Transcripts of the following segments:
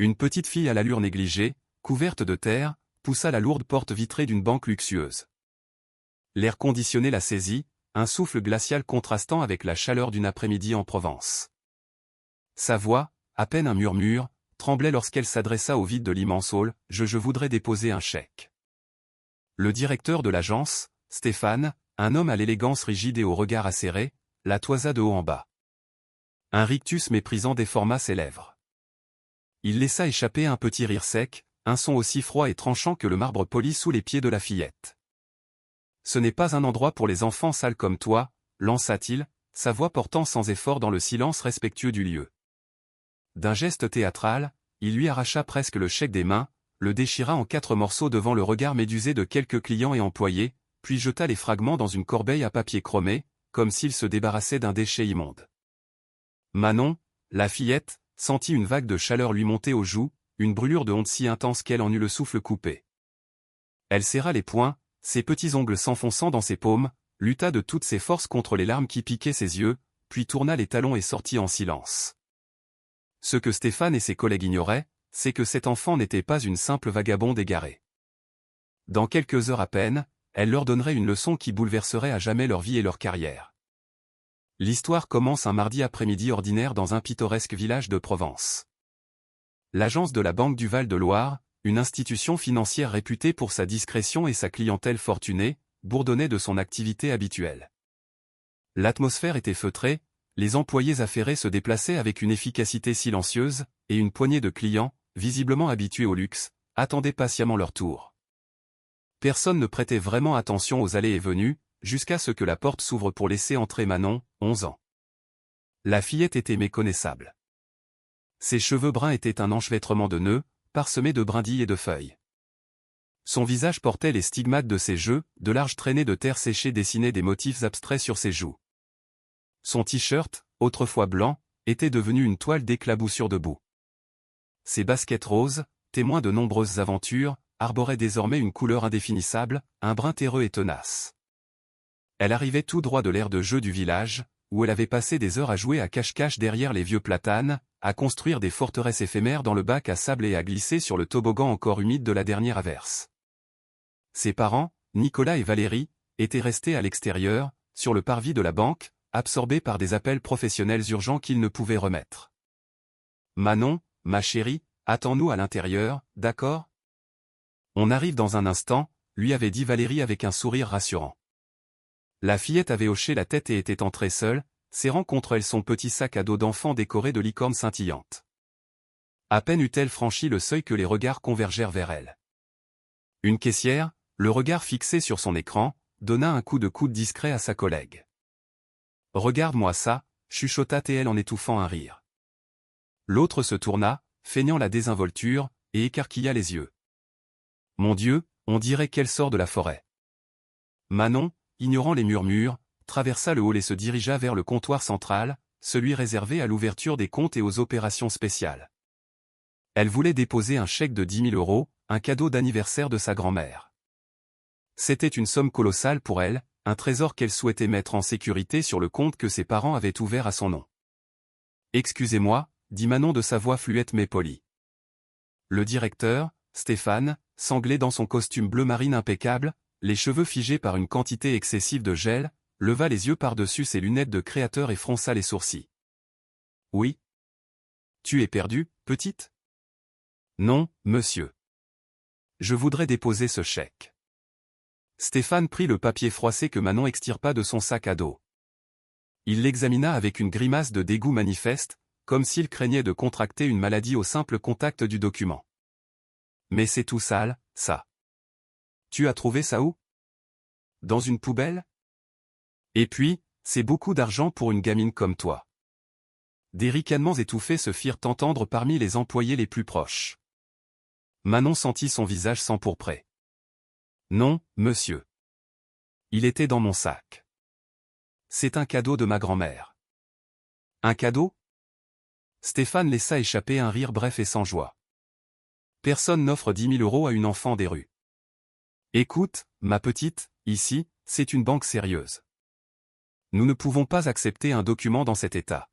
Une petite fille à l'allure négligée, couverte de terre, poussa la lourde porte vitrée d'une banque luxueuse. L'air conditionné la saisit, un souffle glacial contrastant avec la chaleur d'une après-midi en Provence. Sa voix, à peine un murmure, tremblait lorsqu'elle s'adressa au vide de l'immense hall. « Je voudrais déposer un chèque. » Le directeur de l'agence, Stéphane, un homme à l'élégance rigide et au regard acéré, la toisa de haut en bas. Un rictus méprisant déforma ses lèvres. Il laissa échapper un petit rire sec, un son aussi froid et tranchant que le marbre poli sous les pieds de la fillette. « Ce n'est pas un endroit pour les enfants sales comme toi, » lança-t-il, sa voix portant sans effort dans le silence respectueux du lieu. D'un geste théâtral, il lui arracha presque le chèque des mains, le déchira en 4 morceaux devant le regard médusé de quelques clients et employés, puis jeta les fragments dans une corbeille à papier chromé, comme s'il se débarrassait d'un déchet immonde. Manon, la fillette, sentit une vague de chaleur lui monter aux joues, une brûlure de honte si intense qu'elle en eut le souffle coupé. Elle serra les poings, ses petits ongles s'enfonçant dans ses paumes, lutta de toutes ses forces contre les larmes qui piquaient ses yeux, puis tourna les talons et sortit en silence. Ce que Stéphane et ses collègues ignoraient, c'est que cet enfant n'était pas une simple vagabonde égarée. Dans quelques heures à peine, elle leur donnerait une leçon qui bouleverserait à jamais leur vie et leur carrière. L'histoire commence un mardi après-midi ordinaire dans un pittoresque village de Provence. L'agence de la Banque du Val-de-Loire, une institution financière réputée pour sa discrétion et sa clientèle fortunée, bourdonnait de son activité habituelle. L'atmosphère était feutrée, les employés affairés se déplaçaient avec une efficacité silencieuse, et une poignée de clients, visiblement habitués au luxe, attendaient patiemment leur tour. Personne ne prêtait vraiment attention aux allées et venues, jusqu'à ce que la porte s'ouvre pour laisser entrer Manon, 11 ans. La fillette était méconnaissable. Ses cheveux bruns étaient un enchevêtrement de nœuds, parsemés de brindilles et de feuilles. Son visage portait les stigmates de ses jeux, de larges traînées de terre séchée dessinaient des motifs abstraits sur ses joues. Son t-shirt, autrefois blanc, était devenu une toile d'éclaboussure de boue. Ses baskets roses, témoins de nombreuses aventures, arboraient désormais une couleur indéfinissable, un brun terreux et tenace. Elle arrivait tout droit de l'aire de jeu du village, où elle avait passé des heures à jouer à cache-cache derrière les vieux platanes, à construire des forteresses éphémères dans le bac à sable et à glisser sur le toboggan encore humide de la dernière averse. Ses parents, Nicolas et Valérie, étaient restés à l'extérieur, sur le parvis de la banque, absorbés par des appels professionnels urgents qu'ils ne pouvaient remettre. « Manon, ma chérie, attends-nous à l'intérieur, d'accord ? On arrive dans un instant, » lui avait dit Valérie avec un sourire rassurant. La fillette avait hoché la tête et était entrée seule, serrant contre elle son petit sac à dos d'enfant décoré de licornes scintillantes. À peine eut-elle franchi le seuil que les regards convergèrent vers elle. Une caissière, le regard fixé sur son écran, donna un coup de coude discret à sa collègue. « Regarde-moi ça », chuchota-t-elle en étouffant un rire. L'autre se tourna, feignant la désinvolture, et écarquilla les yeux. « Mon Dieu, on dirait qu'elle sort de la forêt. » Manon, ignorant les murmures, traversa le hall et se dirigea vers le comptoir central, celui réservé à l'ouverture des comptes et aux opérations spéciales. Elle voulait déposer un chèque de 10 000 €, un cadeau d'anniversaire de sa grand-mère. C'était une somme colossale pour elle, un trésor qu'elle souhaitait mettre en sécurité sur le compte que ses parents avaient ouvert à son nom. « Excusez-moi », dit Manon de sa voix fluette mais polie. Le directeur, Stéphane, sanglé dans son costume bleu marine impeccable, les cheveux figés par une quantité excessive de gel, leva les yeux par-dessus ses lunettes de créateur et fronça les sourcils. « Oui. Tu es perdue, petite ? » ?»« Non, monsieur. Je voudrais déposer ce chèque. » Stéphane prit le papier froissé que Manon extirpa de son sac à dos. Il l'examina avec une grimace de dégoût manifeste, comme s'il craignait de contracter une maladie au simple contact du document. « Mais c'est tout sale, ça. Tu as trouvé ça où ? Dans une poubelle ? Et puis, c'est beaucoup d'argent pour une gamine comme toi. » Des ricanements étouffés se firent entendre parmi les employés les plus proches. Manon sentit son visage s'empourprer. « Non, monsieur. Il était dans mon sac. C'est un cadeau de ma grand-mère. »« Un cadeau ?» Stéphane laissa échapper un rire bref et sans joie. Personne n'offre 10 000 € à une enfant des rues. Écoute, ma petite, ici, c'est une banque sérieuse. Nous ne pouvons pas accepter un document dans cet état.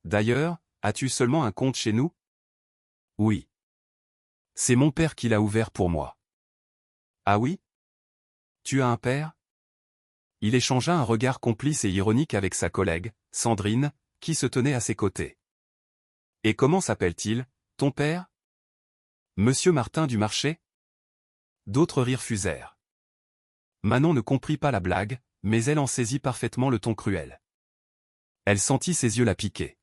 D'ailleurs, as-tu seulement un compte chez nous ? Oui. C'est mon père qui l'a ouvert pour moi. Ah oui? Tu as un père? Il échangea un regard complice et ironique avec sa collègue, Sandrine, qui se tenait à ses côtés. Et comment s'appelle-t-il, ton père? Monsieur Martin du marché? D'autres rires fusèrent. Manon ne comprit pas la blague, mais elle en saisit parfaitement le ton cruel. Elle sentit ses yeux la piquer.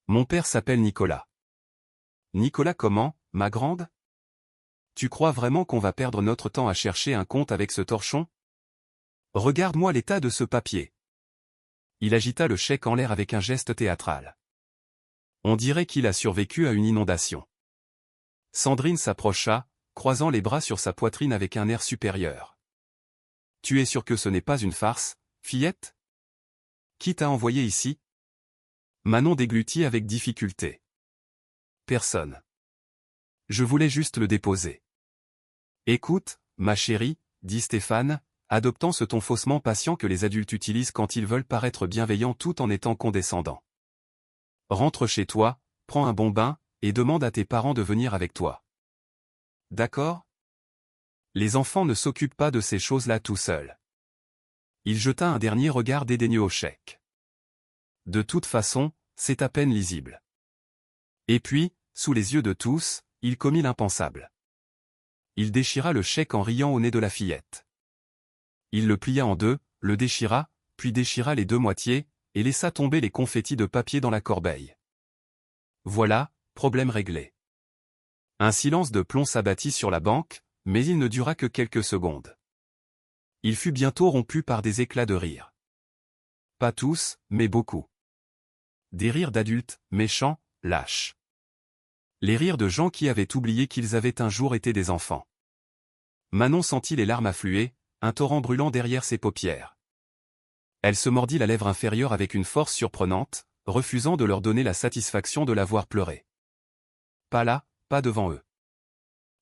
Mon père s'appelle Nicolas. Nicolas comment, ma grande? Tu crois vraiment qu'on va perdre notre temps à chercher un compte avec ce torchon? Regarde-moi l'état de ce papier. Il agita le chèque en l'air avec un geste théâtral. On dirait qu'il a survécu à une inondation. Sandrine s'approcha, croisant les bras sur sa poitrine avec un air supérieur. Tu es sûre que ce n'est pas une farce, fillette? Qui t'a envoyé ici? Manon déglutit avec difficulté. Personne. Je voulais juste le déposer. Écoute, ma chérie, dit Stéphane, adoptant ce ton faussement patient que les adultes utilisent quand ils veulent paraître bienveillants tout en étant condescendants. Rentre chez toi, prends un bon bain, et demande à tes parents de venir avec toi. D'accord? Les enfants ne s'occupent pas de ces choses-là tout seuls. Il jeta un dernier regard dédaigneux au chèque. De toute façon, c'est à peine lisible. Et puis, sous les yeux de tous, il commit l'impensable. Il déchira le chèque en riant au nez de la fillette. Il le plia en deux, le déchira, puis déchira les deux moitiés, et laissa tomber les confettis de papier dans la corbeille. Voilà, problème réglé. Un silence de plomb s'abattit sur la banque, mais il ne dura que quelques secondes. Il fut bientôt rompu par des éclats de rire. Pas tous, mais beaucoup. Des rires d'adultes, méchants, lâches. Les rires de gens qui avaient oublié qu'ils avaient un jour été des enfants. Manon sentit les larmes affluer, un torrent brûlant derrière ses paupières. Elle se mordit la lèvre inférieure avec une force surprenante, refusant de leur donner la satisfaction de la voir pleurer. Pas là, pas devant eux.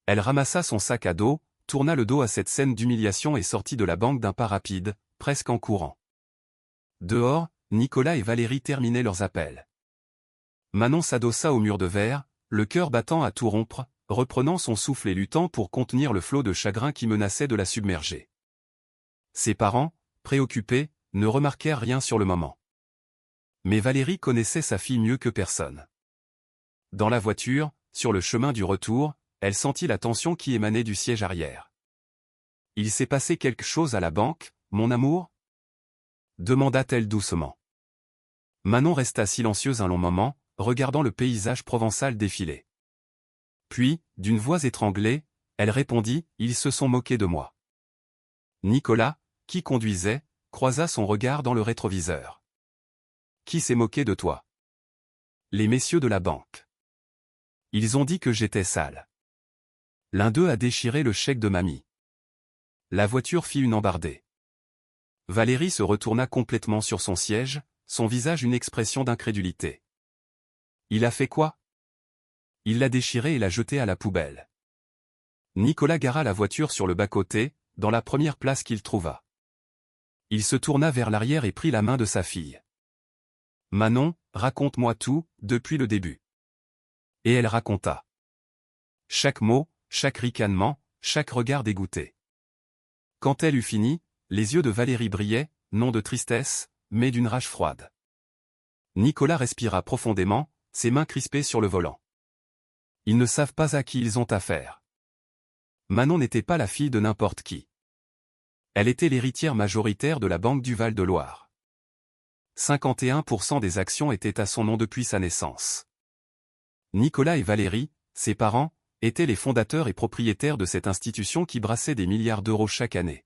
Elle ramassa son sac à dos, tourna le dos à cette scène d'humiliation et sortit de la banque d'un pas rapide, presque en courant. Dehors, Nicolas et Valérie terminaient leurs appels. Manon s'adossa au mur de verre, le cœur battant à tout rompre, reprenant son souffle et luttant pour contenir le flot de chagrin qui menaçait de la submerger. Ses parents, préoccupés, ne remarquèrent rien sur le moment. Mais Valérie connaissait sa fille mieux que personne. Dans la voiture, sur le chemin du retour, elle sentit la tension qui émanait du siège arrière. « Il s'est passé quelque chose à la banque, mon amour ?» demanda-t-elle doucement. Manon resta silencieuse un long moment, regardant le paysage provençal défiler. Puis, d'une voix étranglée, elle répondit « Ils se sont moqués de moi. » Nicolas, qui conduisait, croisa son regard dans le rétroviseur. « Qui s'est moqué de toi ?»« Les messieurs de la banque. Ils ont dit que j'étais sale. L'un d'eux a déchiré le chèque de mamie. » La voiture fit une embardée. Valérie se retourna complètement sur son siège, son visage une expression d'incrédulité. « Il a fait quoi ?» Il l'a déchiré et l'a jeté à la poubelle. Nicolas gara la voiture sur le bas-côté, dans la première place qu'il trouva. Il se tourna vers l'arrière et prit la main de sa fille. « Manon, raconte-moi tout, depuis le début. » Et elle raconta. Chaque mot, chaque ricanement, chaque regard dégoûté. Quand elle eut fini, les yeux de Valérie brillaient, non de tristesse, mais d'une rage froide. Nicolas respira profondément, ses mains crispées sur le volant. Ils ne savent pas à qui ils ont affaire. Manon n'était pas la fille de n'importe qui. Elle était l'héritière majoritaire de la Banque du Val-de-Loire. 51% des actions étaient à son nom depuis sa naissance. Nicolas et Valérie, ses parents, étaient les fondateurs et propriétaires de cette institution qui brassait des milliards d'euros chaque année.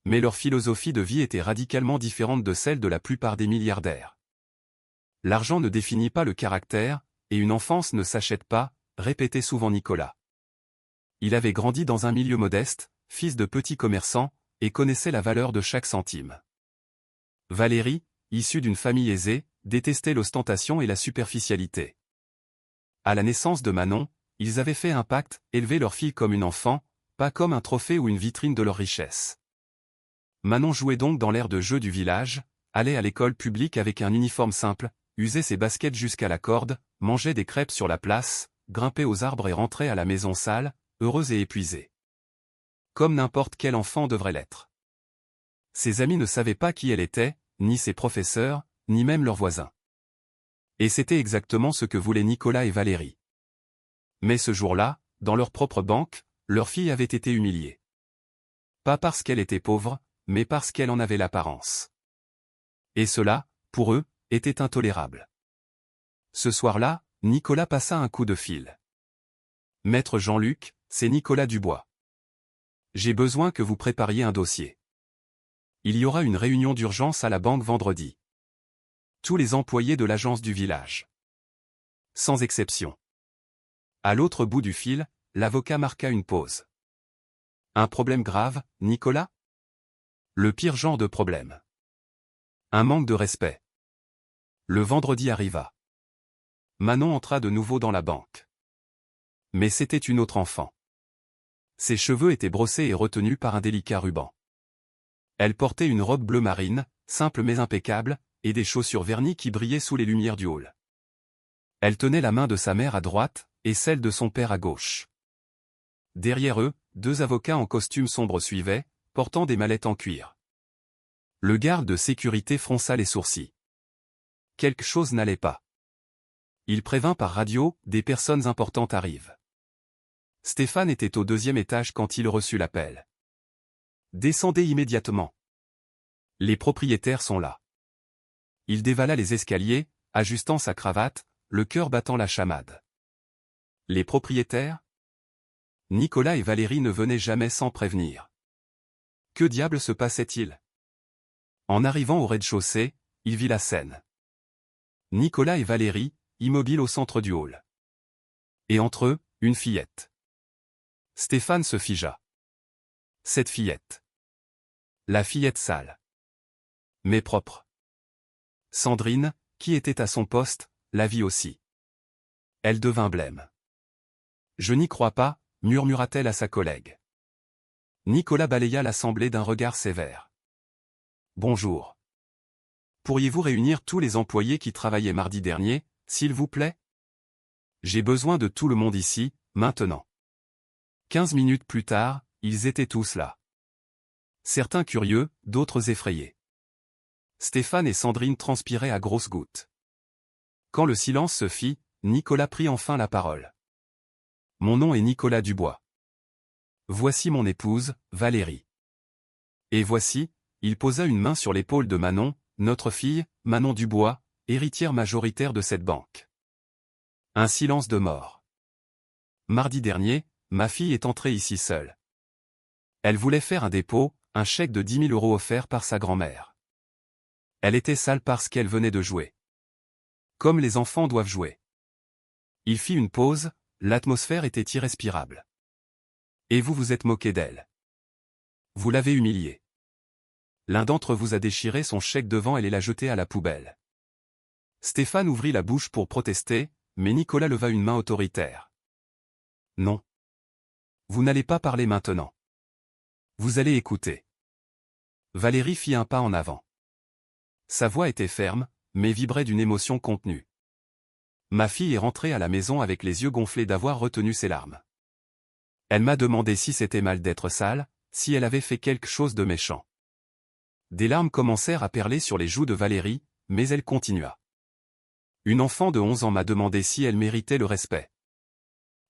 Mais leur philosophie de vie était radicalement différente de celle de la plupart des milliardaires. L'argent ne définit pas le caractère, et une enfance ne s'achète pas, répétait souvent Nicolas. Il avait grandi dans un milieu modeste, fils de petits commerçants, et connaissait la valeur de chaque centime. Valérie, issue d'une famille aisée, détestait l'ostentation et la superficialité. À la naissance de Manon, ils avaient fait un pacte, élever leur fille comme une enfant, pas comme un trophée ou une vitrine de leur richesse. Manon jouait donc dans l'air de jeu du village, allait à l'école publique avec un uniforme simple, usait ses baskets jusqu'à la corde, mangeait des crêpes sur la place, grimpait aux arbres et rentrait à la maison sale, heureuse et épuisée. Comme n'importe quel enfant devrait l'être. Ses amis ne savaient pas qui elle était, ni ses professeurs, ni même leurs voisins. Et c'était exactement ce que voulaient Nicolas et Valérie. Mais ce jour-là, dans leur propre banque, leur fille avait été humiliée. Pas parce qu'elle était pauvre, mais parce qu'elle en avait l'apparence. Et cela, pour eux, était intolérable. Ce soir-là, Nicolas passa un coup de fil. « Maître Jean-Luc, c'est Nicolas Dubois. J'ai besoin que vous prépariez un dossier. Il y aura une réunion d'urgence à la banque vendredi. Tous les employés de l'agence du village. Sans exception. » À l'autre bout du fil, l'avocat marqua une pause. « Un problème grave, Nicolas ? » ?»« Le pire genre de problème. Un manque de respect. » Le vendredi arriva. Manon entra de nouveau dans la banque. Mais c'était une autre enfant. Ses cheveux étaient brossés et retenus par un délicat ruban. Elle portait une robe bleu marine, simple mais impeccable, et des chaussures vernies qui brillaient sous les lumières du hall. Elle tenait la main de sa mère à droite, et celle de son père à gauche. Derrière eux, 2 avocats en costume sombre suivaient, portant des mallettes en cuir. Le garde de sécurité fronça les sourcils. Quelque chose n'allait pas. Il prévint par radio, des personnes importantes arrivent. Stéphane était au 2e étage quand il reçut l'appel. Descendez immédiatement. Les propriétaires sont là. Il dévala les escaliers, ajustant sa cravate, le cœur battant la chamade. Les propriétaires ? Nicolas et Valérie ne venaient jamais sans prévenir. Que diable se passait-il ? En arrivant au rez-de-chaussée, il vit la scène. Nicolas et Valérie, immobiles au centre du hall. Et entre eux, une fillette. Stéphane se figea. Cette fillette. La fillette sale. Mais propre. Sandrine, qui était à son poste, la vit aussi. Elle devint blême. « Je n'y crois pas », murmura-t-elle à sa collègue. Nicolas balaya l'assemblée d'un regard sévère. « Bonjour. Pourriez-vous réunir tous les employés qui travaillaient mardi dernier, s'il vous plaît ? J'ai besoin de tout le monde ici, maintenant. » 15 minutes plus tard, ils étaient tous là. Certains curieux, d'autres effrayés. Stéphane et Sandrine transpiraient à grosses gouttes. Quand le silence se fit, Nicolas prit enfin la parole. « Mon nom est Nicolas Dubois. Voici mon épouse, Valérie. Et voici, » il posa une main sur l'épaule de Manon, notre fille, Manon Dubois, héritière majoritaire de cette banque. Un silence de mort. Mardi dernier, ma fille est entrée ici seule. Elle voulait faire un dépôt, un chèque de 10 000 € offert par sa grand-mère. Elle était sale parce qu'elle venait de jouer. Comme les enfants doivent jouer. Il fit une pause, l'atmosphère était irrespirable. Et vous vous êtes moqué d'elle. Vous l'avez humiliée. L'un d'entre vous a déchiré son chèque devant elle et l'a jeté à la poubelle. Stéphane ouvrit la bouche pour protester, mais Nicolas leva une main autoritaire. Non. Vous n'allez pas parler maintenant. Vous allez écouter. Valérie fit un pas en avant. Sa voix était ferme, mais vibrait d'une émotion contenue. Ma fille est rentrée à la maison avec les yeux gonflés d'avoir retenu ses larmes. Elle m'a demandé si c'était mal d'être sale, si elle avait fait quelque chose de méchant. Des larmes commencèrent à perler sur les joues de Valérie, mais elle continua. Une enfant de 11 ans m'a demandé si elle méritait le respect.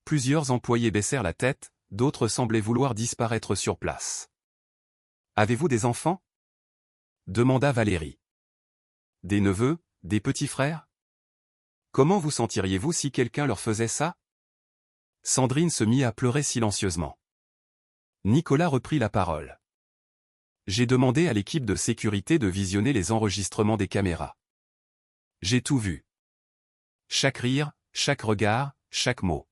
Plusieurs employés baissèrent la tête, d'autres semblaient vouloir disparaître sur place. Avez-vous des enfants ? Demanda Valérie. Des neveux, des petits frères ? Comment vous sentiriez-vous si quelqu'un leur faisait ça ? Sandrine se mit à pleurer silencieusement. Nicolas reprit la parole. J'ai demandé à l'équipe de sécurité de visionner les enregistrements des caméras. J'ai tout vu. Chaque rire, chaque regard, chaque mot.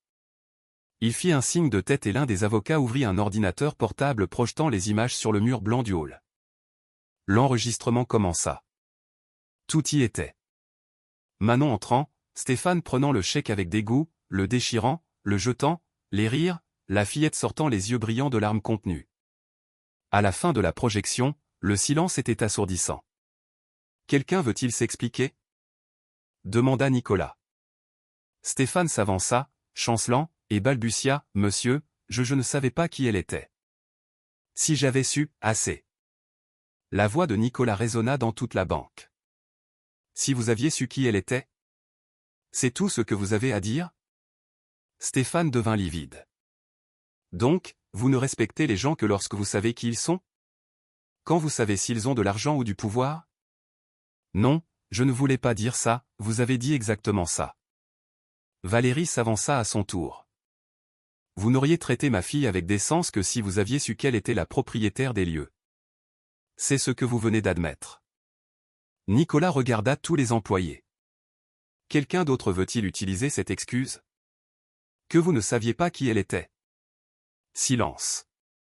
Il fit un signe de tête et l'un des avocats ouvrit un ordinateur portable projetant les images sur le mur blanc du hall. L'enregistrement commença. Tout y était. Manon entrant, Stéphane prenant le chèque avec dégoût, le déchirant, le jetant, les rires, la fillette sortant les yeux brillants de larmes contenues. À la fin de la projection, le silence était assourdissant. Quelqu'un veut-il s'expliquer ? Demanda Nicolas. Stéphane s'avança, chancelant, et balbutia, « Monsieur, je ne savais pas qui elle était. Si j'avais su, assez. » La voix de Nicolas résonna dans toute la banque. « Si vous aviez su qui elle était? C'est tout ce que vous avez à dire? » Stéphane devint livide. « Donc, vous ne respectez les gens que lorsque vous savez qui ils sont? Quand vous savez s'ils ont de l'argent ou du pouvoir? » « Non, je ne voulais pas dire ça, vous avez dit exactement ça. » Valérie s'avança à son tour. « Vous n'auriez traité ma fille avec décence que si vous aviez su qu'elle était la propriétaire des lieux. C'est ce que vous venez d'admettre. » Nicolas regarda tous les employés. « Quelqu'un d'autre veut-il utiliser cette excuse? Que vous ne saviez pas qui elle était? » Silence.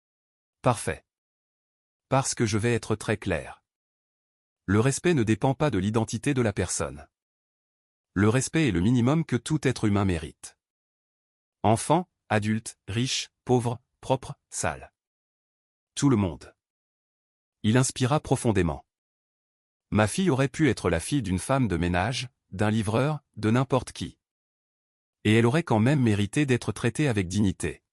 « Parfait. Parce que je vais être très clair. Le respect ne dépend pas de l'identité de la personne. Le respect est le minimum que tout être humain mérite. Enfant, adulte, riche, pauvre, propre, sale. Tout le monde. » Il inspira profondément. « Ma fille aurait pu être la fille d'une femme de ménage, d'un livreur, de n'importe qui. Et elle aurait quand même mérité d'être traitée avec dignité. »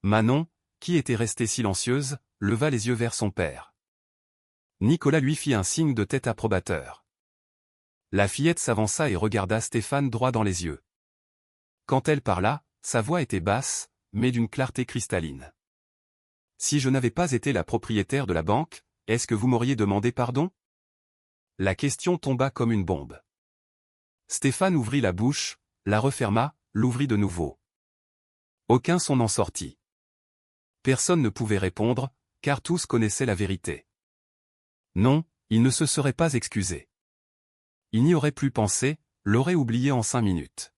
Manon, qui était restée silencieuse, leva les yeux vers son père. Nicolas lui fit un signe de tête approbateur. La fillette s'avança et regarda Stéphane droit dans les yeux. Quand elle parla, sa voix était basse, mais d'une clarté cristalline. « Si je n'avais pas été la propriétaire de la banque, est-ce que vous m'auriez demandé pardon? » La question tomba comme une bombe. Stéphane ouvrit la bouche, la referma, l'ouvrit de nouveau. Aucun son n'en sortit. Personne ne pouvait répondre, car tous connaissaient la vérité. Non, il ne se serait pas excusé. Il n'y aurait plus pensé, l'aurait oublié en 5 minutes.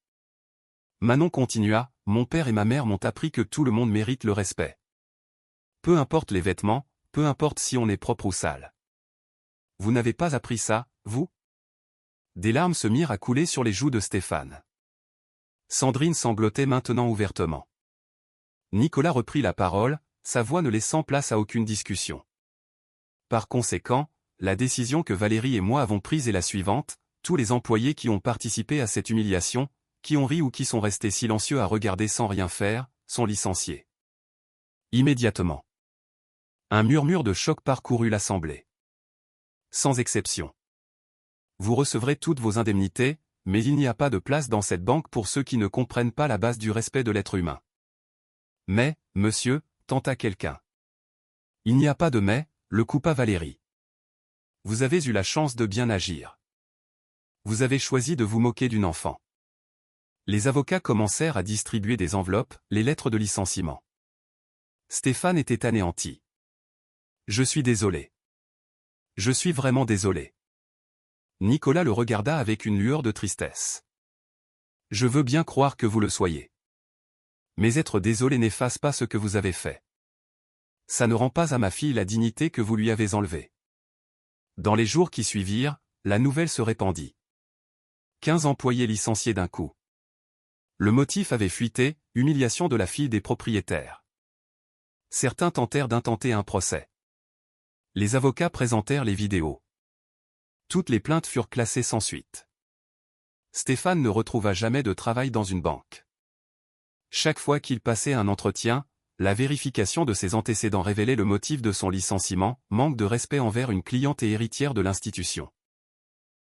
Manon continua, « Mon père et ma mère m'ont appris que tout le monde mérite le respect. Peu importe les vêtements, peu importe si on est propre ou sale. Vous n'avez pas appris ça, vous? » Des larmes se mirent à couler sur les joues de Stéphane. Sandrine sanglotait maintenant ouvertement. Nicolas reprit la parole, sa voix ne laissant place à aucune discussion. Par conséquent, la décision que Valérie et moi avons prise est la suivante: tous les employés qui ont participé à cette humiliation, qui ont ri ou qui sont restés silencieux à regarder sans rien faire, sont licenciés. Immédiatement. Un murmure de choc parcourut l'assemblée. Sans exception. Vous recevrez toutes vos indemnités, mais il n'y a pas de place dans cette banque pour ceux qui ne comprennent pas la base du respect de l'être humain. Mais, monsieur, tenta quelqu'un. Il n'y a pas de mais, le coupa Valérie. Vous avez eu la chance de bien agir. Vous avez choisi de vous moquer d'une enfant. Les avocats commencèrent à distribuer des enveloppes, les lettres de licenciement. Stéphane était anéanti. Je suis désolé. Je suis vraiment désolé. Nicolas le regarda avec une lueur de tristesse. Je veux bien croire que vous le soyez. Mais être désolé n'efface pas ce que vous avez fait. Ça ne rend pas à ma fille la dignité que vous lui avez enlevée. Dans les jours qui suivirent, la nouvelle se répandit. 15 employés licenciés d'un coup. Le motif avait fuité, humiliation de la fille des propriétaires. Certains tentèrent d'intenter un procès. Les avocats présentèrent les vidéos. Toutes les plaintes furent classées sans suite. Stéphane ne retrouva jamais de travail dans une banque. Chaque fois qu'il passait un entretien, la vérification de ses antécédents révélait le motif de son licenciement, manque de respect envers une cliente et héritière de l'institution.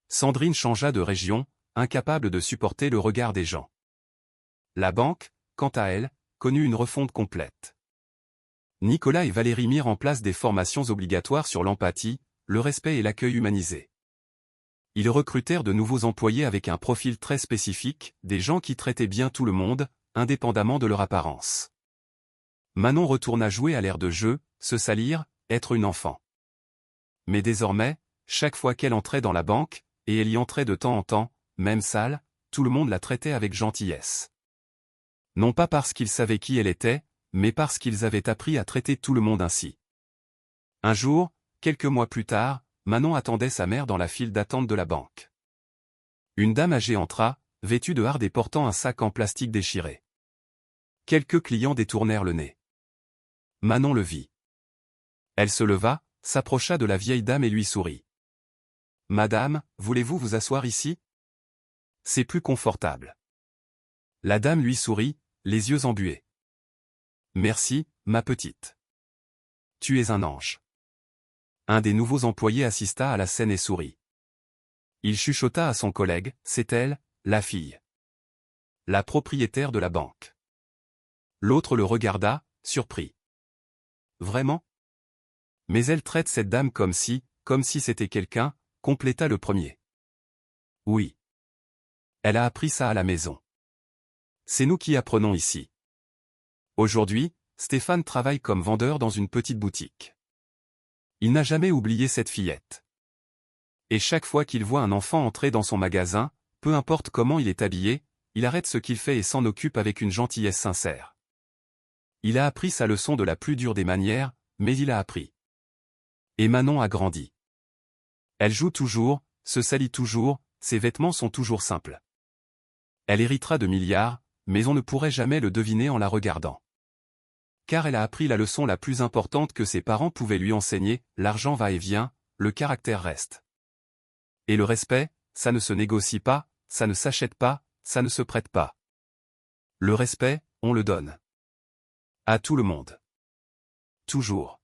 Sandrine changea de région, incapable de supporter le regard des gens. La banque, quant à elle, connut une refonte complète. Nicolas et Valérie mirent en place des formations obligatoires sur l'empathie, le respect et l'accueil humanisé. Ils recrutèrent de nouveaux employés avec un profil très spécifique, des gens qui traitaient bien tout le monde, indépendamment de leur apparence. Manon retourna jouer à l'air de jeu, se salir, être une enfant. Mais désormais, chaque fois qu'elle entrait dans la banque, et elle y entrait de temps en temps, même sale, tout le monde la traitait avec gentillesse. Non pas parce qu'ils savaient qui elle était, mais parce qu'ils avaient appris à traiter tout le monde ainsi. Un jour, quelques mois plus tard, Manon attendait sa mère dans la file d'attente de la banque. Une dame âgée entra, vêtue de hardes et portant un sac en plastique déchiré. Quelques clients détournèrent le nez. Manon le vit. Elle se leva, s'approcha de la vieille dame et lui sourit. « Madame, voulez-vous vous asseoir ici? C'est plus confortable. » La dame lui sourit, les yeux embués. Merci, ma petite. Tu es un ange. Un des nouveaux employés assista à la scène et sourit. Il chuchota à son collègue, c'est elle, la fille. La propriétaire de la banque. L'autre le regarda, surpris. Vraiment? Mais elle traite cette dame comme si c'était quelqu'un, compléta le premier. Oui. Elle a appris ça à la maison. C'est nous qui apprenons ici. Aujourd'hui, Stéphane travaille comme vendeur dans une petite boutique. Il n'a jamais oublié cette fillette. Et chaque fois qu'il voit un enfant entrer dans son magasin, peu importe comment il est habillé, il arrête ce qu'il fait et s'en occupe avec une gentillesse sincère. Il a appris sa leçon de la plus dure des manières, mais il a appris. Et Manon a grandi. Elle joue toujours, se salit toujours, ses vêtements sont toujours simples. Elle héritera de milliards, mais on ne pourrait jamais le deviner en la regardant. Car elle a appris la leçon la plus importante que ses parents pouvaient lui enseigner, l'argent va et vient, le caractère reste. Et le respect, ça ne se négocie pas, ça ne s'achète pas, ça ne se prête pas. Le respect, on le donne. À tout le monde. Toujours.